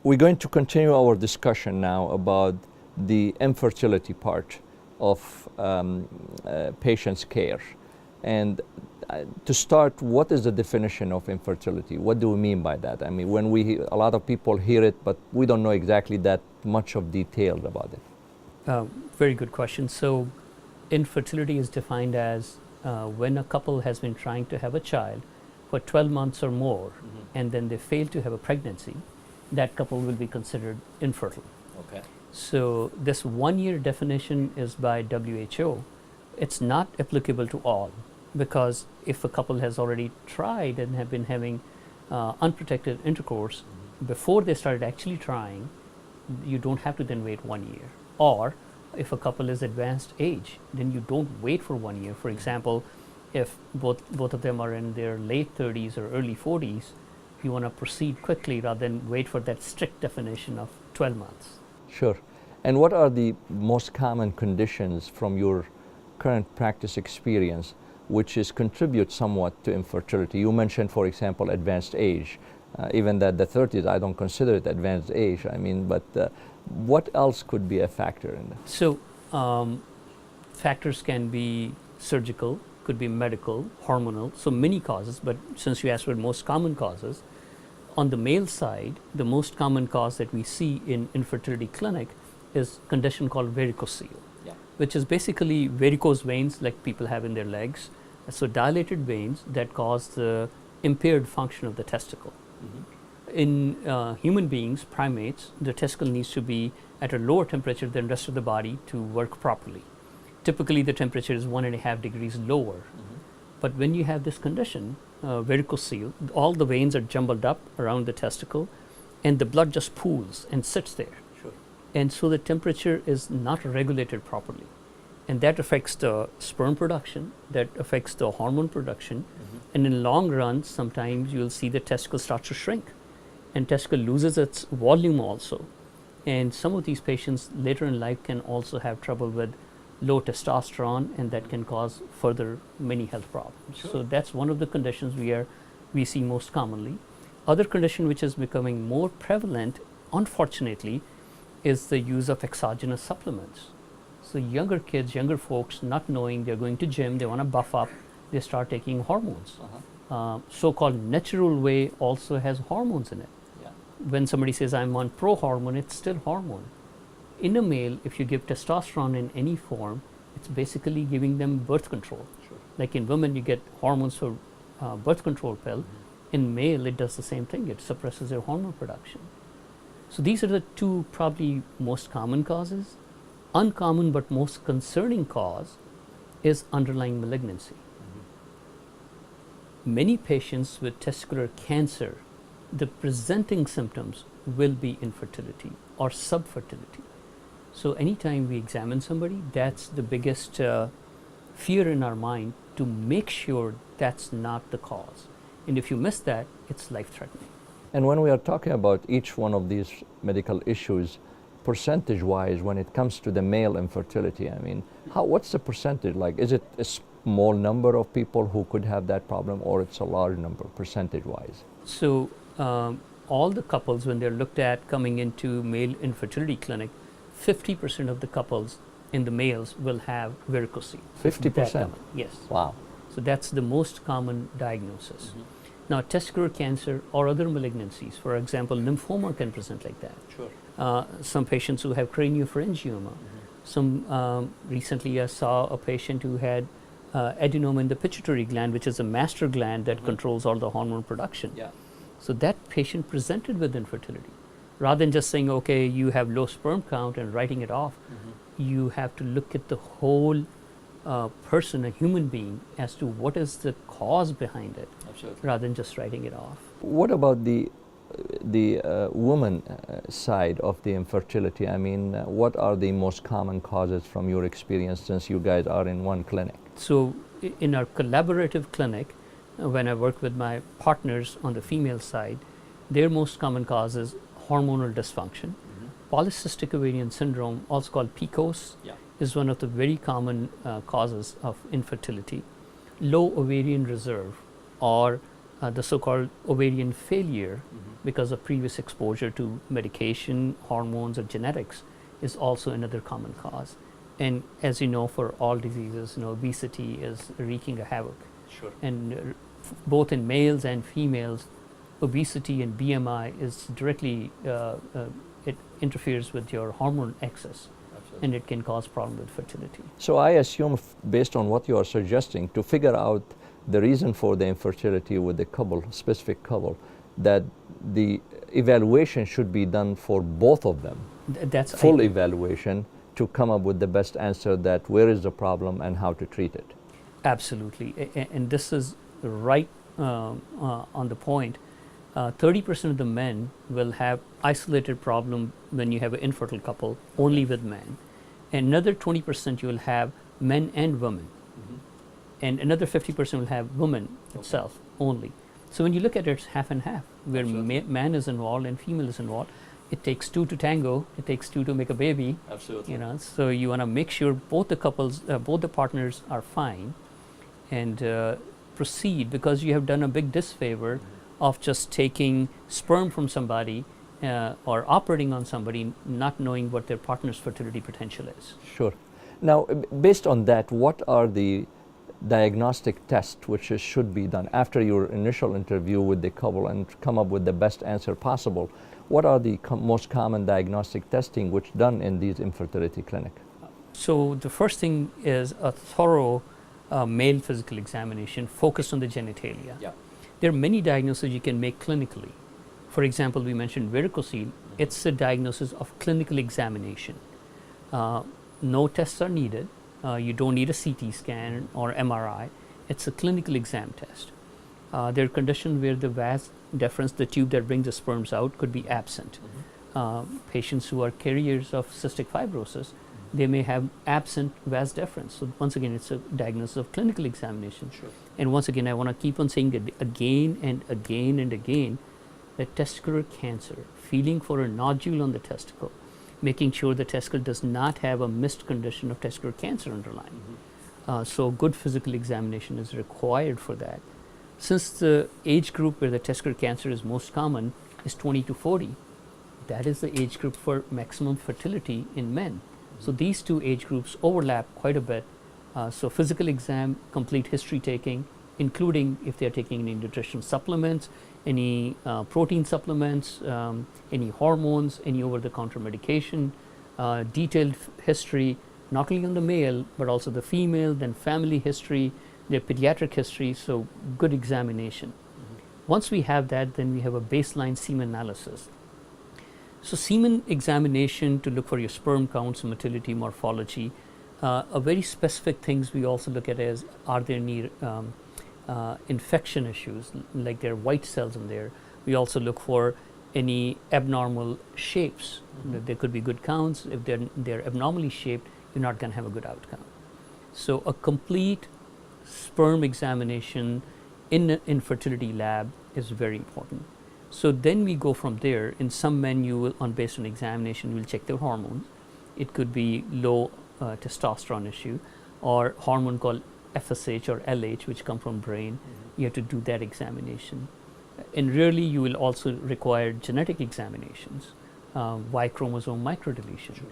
we're going to continue our discussion now about the infertility part of patients' care. And to start, what is the definition of infertility? What do we mean by that? I mean, when a lot of people hear it, but we don't know exactly that much of details about it. Very good question. So infertility is defined as when a couple has been trying to have a child for 12 months or more, and then they fail to have a pregnancy, that couple will be considered infertile. Okay. So this 1 year definition is by WHO. It's not applicable to all, because if a couple has already tried and have been having unprotected intercourse before they started actually trying, you don't have to then wait 1 year. Or if a couple is advanced age, then you don't wait for 1 year. For example, if both of them are in their late 30s or early 40s, you want to proceed quickly rather than wait for that strict definition of 12 months. Sure. And what are the most common conditions from your current practice experience which contribute somewhat to infertility? You mentioned, for example, advanced age. Even that the 30s, I don't consider it advanced age. I mean, but what else could be a factor in that? So factors can be surgical, could be medical, hormonal, so many causes, but since you asked for most common causes, on the male side, the most common cause that we see in infertility clinic is a condition called varicocele, which is basically varicose veins like people have in their legs. So dilated veins that cause the impaired function of the testicle. In human beings, primates, the testicle needs to be at a lower temperature than the rest of the body to work properly. Typically the temperature is 1.5 degrees lower. But when you have this condition, varicocele, all the veins are jumbled up around the testicle and the blood just pools and sits there. Sure. And so the temperature is not regulated properly. And that affects the sperm production, that affects the hormone production. And in long run, sometimes you'll see the testicle starts to shrink and testicle loses its volume also. And some of these patients later in life can also have trouble with low testosterone, and that can cause further many health problems. Sure. So that's one of the conditions we see most commonly. Other condition which is becoming more prevalent, unfortunately, is the use of exogenous supplements. So younger kids, younger folks, not knowing they're going to gym, they want to buff up, they start taking hormones. So-called natural way also has hormones in it. When somebody says I'm on pro hormone, it's still hormone. In a male, if you give testosterone in any form, it's basically giving them birth control. Sure. Like in women, you get hormones for birth control pill. In male, it does the same thing. It suppresses their hormone production. So these are the two probably most common causes. Uncommon but most concerning cause is underlying malignancy. Many patients with testicular cancer, the presenting symptoms will be infertility or subfertility. So anytime we examine somebody, that's the biggest fear in our mind, to make sure that's not the cause. And if you miss that, it's life-threatening. And when we are talking about each one of these medical issues, percentage-wise, when it comes to the male infertility, I mean, what's the percentage? Like, is it a small number of people who could have that problem, or it's a large number, percentage-wise? So all the couples, when they're looked at coming into male infertility clinic, 50% of the couples in the males will have varicocele. 50%? Yes. Wow. So that's the most common diagnosis. Now, testicular cancer or other malignancies, for example, lymphoma can present like that. Sure. Some patients who have craniopharyngioma. Some recently I saw a patient who had adenoma in the pituitary gland, which is a master gland that controls all the hormone production. So that patient presented with infertility. Rather than just saying, okay, you have low sperm count and writing it off, you have to look at the whole person, a human being, as to what is the cause behind it. Absolutely. Rather than just writing it off. What about the woman side of the infertility? I mean, what are the most common causes from your experience, since you guys are in one clinic? So in our collaborative clinic, when I work with my partners on the female side, their most common cause is hormonal dysfunction. Polycystic ovarian syndrome, also called PCOS, is one of the very common causes of infertility. Low ovarian reserve, or the so-called ovarian failure because of previous exposure to medication, hormones, or genetics is also another common cause. And as you know, for all diseases, obesity is wreaking a havoc. Sure. And both in males and females, obesity and BMI is directly, it interferes with your hormone excess. Absolutely. And it can cause problem with fertility. So I assume, based on what you are suggesting, to figure out the reason for the infertility with the couple, specific couple, that the evaluation should be done for both of them. That's full evaluation to come up with the best answer, that where is the problem and how to treat it. Absolutely. And this is right on the point. 30% of the men will have isolated problem when you have an infertile couple, only with men. Another 20% you will have men and women. And another 50% will have women itself only. So when you look at it, it's half and half, where man is involved and female is involved. It takes two to tango. It takes two to make a baby. Absolutely. So you want to make sure both the couples, both the partners are fine, and proceed, because you have done a big disfavor of just taking sperm from somebody or operating on somebody, not knowing what their partner's fertility potential is. Sure. Now, based on that, what are the diagnostic tests which should be done after your initial interview with the couple and come up with the best answer possible? What are the most common diagnostic testing which done in these infertility clinic? So the first thing is a thorough male physical examination focused on the genitalia. Yeah. There are many diagnoses you can make clinically. For example, we mentioned varicocele. It's a diagnosis of clinical examination. No tests are needed. You don't need a CT scan or MRI. It's a clinical exam test. There are conditions where the vas deferens, the tube that brings the sperms out, could be absent. Patients who are carriers of cystic fibrosis, they may have absent vas deferens. So once again, it's a diagnosis of clinical examination. Sure. And once again, I want to keep on saying it again and again and again, that testicular cancer, feeling for a nodule on the testicle, making sure the testicle does not have a missed condition of testicular cancer underlying. So good physical examination is required for that. Since the age group where the testicular cancer is most common is 20 to 40, that is the age group for maximum fertility in men. So these two age groups overlap quite a bit. So physical exam, complete history taking, including if they're taking any nutrition supplements, any protein supplements, any hormones, any over-the-counter medication, detailed history, not only on the male, but also the female, then family history, their pediatric history, so good examination. Once we have that, then we have a baseline semen analysis. So semen examination to look for your sperm counts, motility, morphology. A very specific things we also look at is, are there any infection issues, like there are white cells in there. We also look for any abnormal shapes. There could be good counts. If they're abnormally shaped, you're not going to have a good outcome. So a complete sperm examination in an infertility lab is very important. So then we go from there. In some men, you will, based on examination, we'll check their hormones. It could be low testosterone issue, or hormone called FSH or LH, which come from brain. You have to do that examination. And rarely you will also require genetic examinations, Y chromosome microdeletion,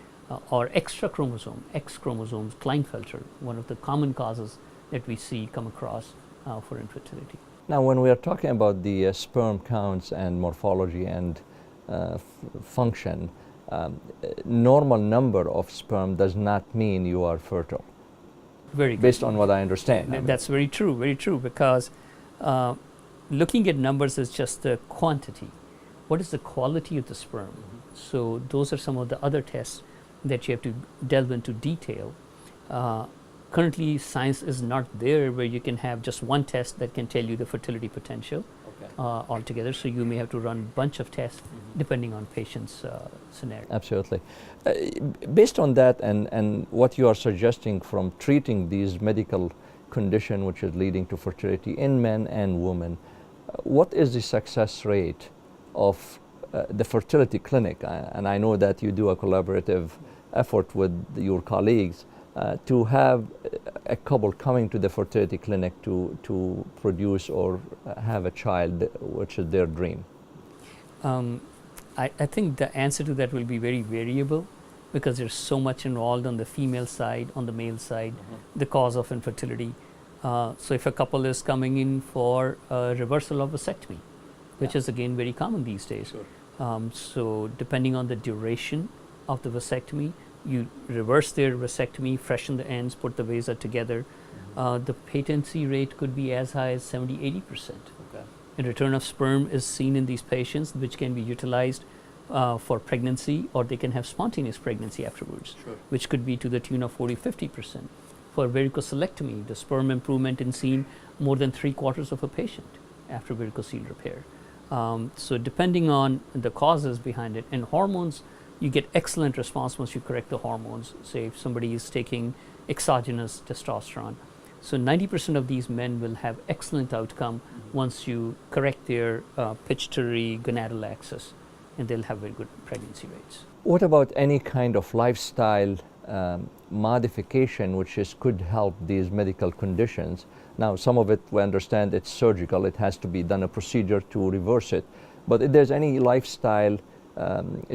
or extra chromosome, X chromosomes, Klinefelter, one of the common causes that we see come across for infertility. Now, when we are talking about the sperm counts and morphology and function, normal number of sperm does not mean you are fertile. Very good. Based on what I understand. That's very true, because looking at numbers is just the quantity. What is the quality of the sperm? So those are some of the other tests that you have to delve into detail. Currently, science is not there where you can have just one test that can tell you the fertility potential altogether. So you may have to run a bunch of tests depending on patient's scenario. Absolutely. Based on that and what you are suggesting from treating these medical condition which is leading to fertility in men and women, what is the success rate of the fertility clinic? And I know that you do a collaborative effort with your colleagues. to have a couple coming to the fertility clinic to produce or have a child, which is their dream? I think the answer to that will be very variable because there's so much involved on the female side, on the male side, the cause of infertility. So if a couple is coming in for a reversal of vasectomy, which is again very common these days. Sure. So depending on the duration of the vasectomy, you reverse their vasectomy, freshen the ends, put the vasa together. The patency rate could be as high as 70-80%. Okay. And return of sperm is seen in these patients, which can be utilized for pregnancy, or they can have spontaneous pregnancy afterwards, Sure. which could be to the tune of 40-50%. For varicocelectomy, the sperm improvement is seen more than 3/4 of a patient after varicocele repair. So depending on the causes behind it, and hormones, you get excellent response once you correct the hormones. Say if somebody is taking exogenous testosterone. So 90% of these men will have excellent outcome once you correct their pituitary gonadal axis, and they'll have very good pregnancy rates. What about any kind of lifestyle modification which could help these medical conditions? Now, some of it, we understand it's surgical. It has to be done a procedure to reverse it. But if there's any lifestyle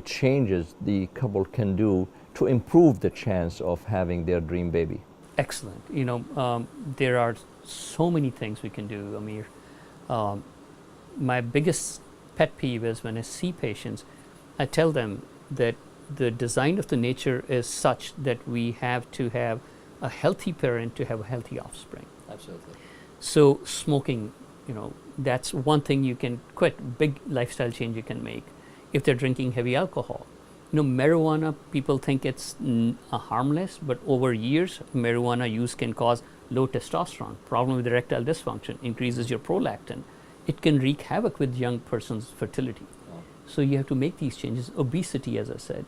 changes the couple can do to improve the chance of having their dream baby? Excellent. There are so many things we can do, Amir. My biggest pet peeve is when I see patients, I tell them that the design of the nature is such that we have to have a healthy parent to have a healthy offspring. Absolutely. So smoking, that's one thing you can quit, big lifestyle change you can make. If they're drinking heavy alcohol, marijuana, people think it's harmless, but over years, marijuana use can cause low testosterone, problem with erectile dysfunction, increases your prolactin. It can wreak havoc with young person's fertility. So you have to make these changes. Obesity, as I said.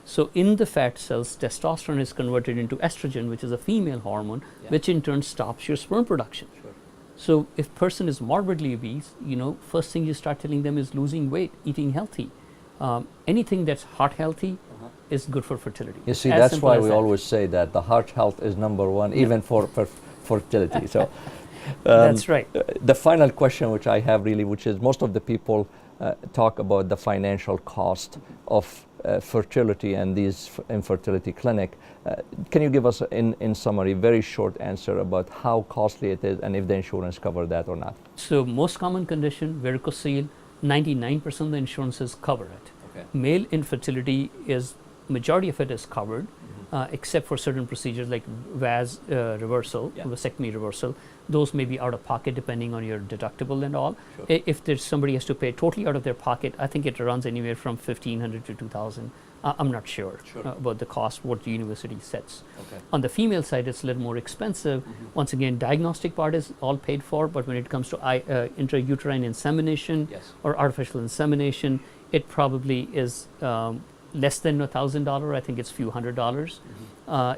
So in the fat cells, testosterone is converted into estrogen, which is a female hormone, which in turn stops your sperm production. Sure. So if person is morbidly obese, first thing you start telling them is losing weight, eating healthy. Anything that's heart healthy is good for fertility. You see, As that's simple why as we that. always say that the heart health is number one, even for fertility. So That's right. the final question which I have really, which is most of the people talk about the financial cost of fertility and these infertility clinic. Can you give us, in summary, very short answer about how costly it is and if the insurance cover that or not? So most common condition, varicocele, 99% of the insurances cover it. Okay. Male infertility majority of it is covered, except for certain procedures like VAS reversal, vasectomy reversal. Those may be out of pocket depending on your deductible and all. Sure. If there's somebody has to pay totally out of their pocket, I think it runs anywhere from $1,500 to $2,000. I'm not sure, about the cost, what the university sets. Okay. On the female side, it's a little more expensive. Once again, diagnostic part is all paid for, but when it comes to intrauterine insemination or artificial insemination, it probably is less than $1,000. I think it's few $100s.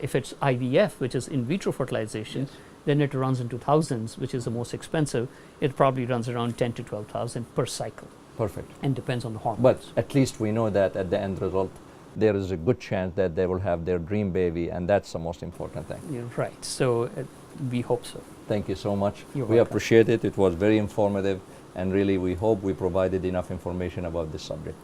If it's IVF, which is in vitro fertilization, then it runs into thousands, which is the most expensive. It probably runs around 10 to 12,000 per cycle. Perfect. And depends on the hormones. But at least we know that at the end result, there is a good chance that they will have their dream baby, and that's the most important thing. You're right. So we hope so. Thank you so much. You're We welcome. appreciate it. It was very informative, and really we hope we provided enough information about this subject.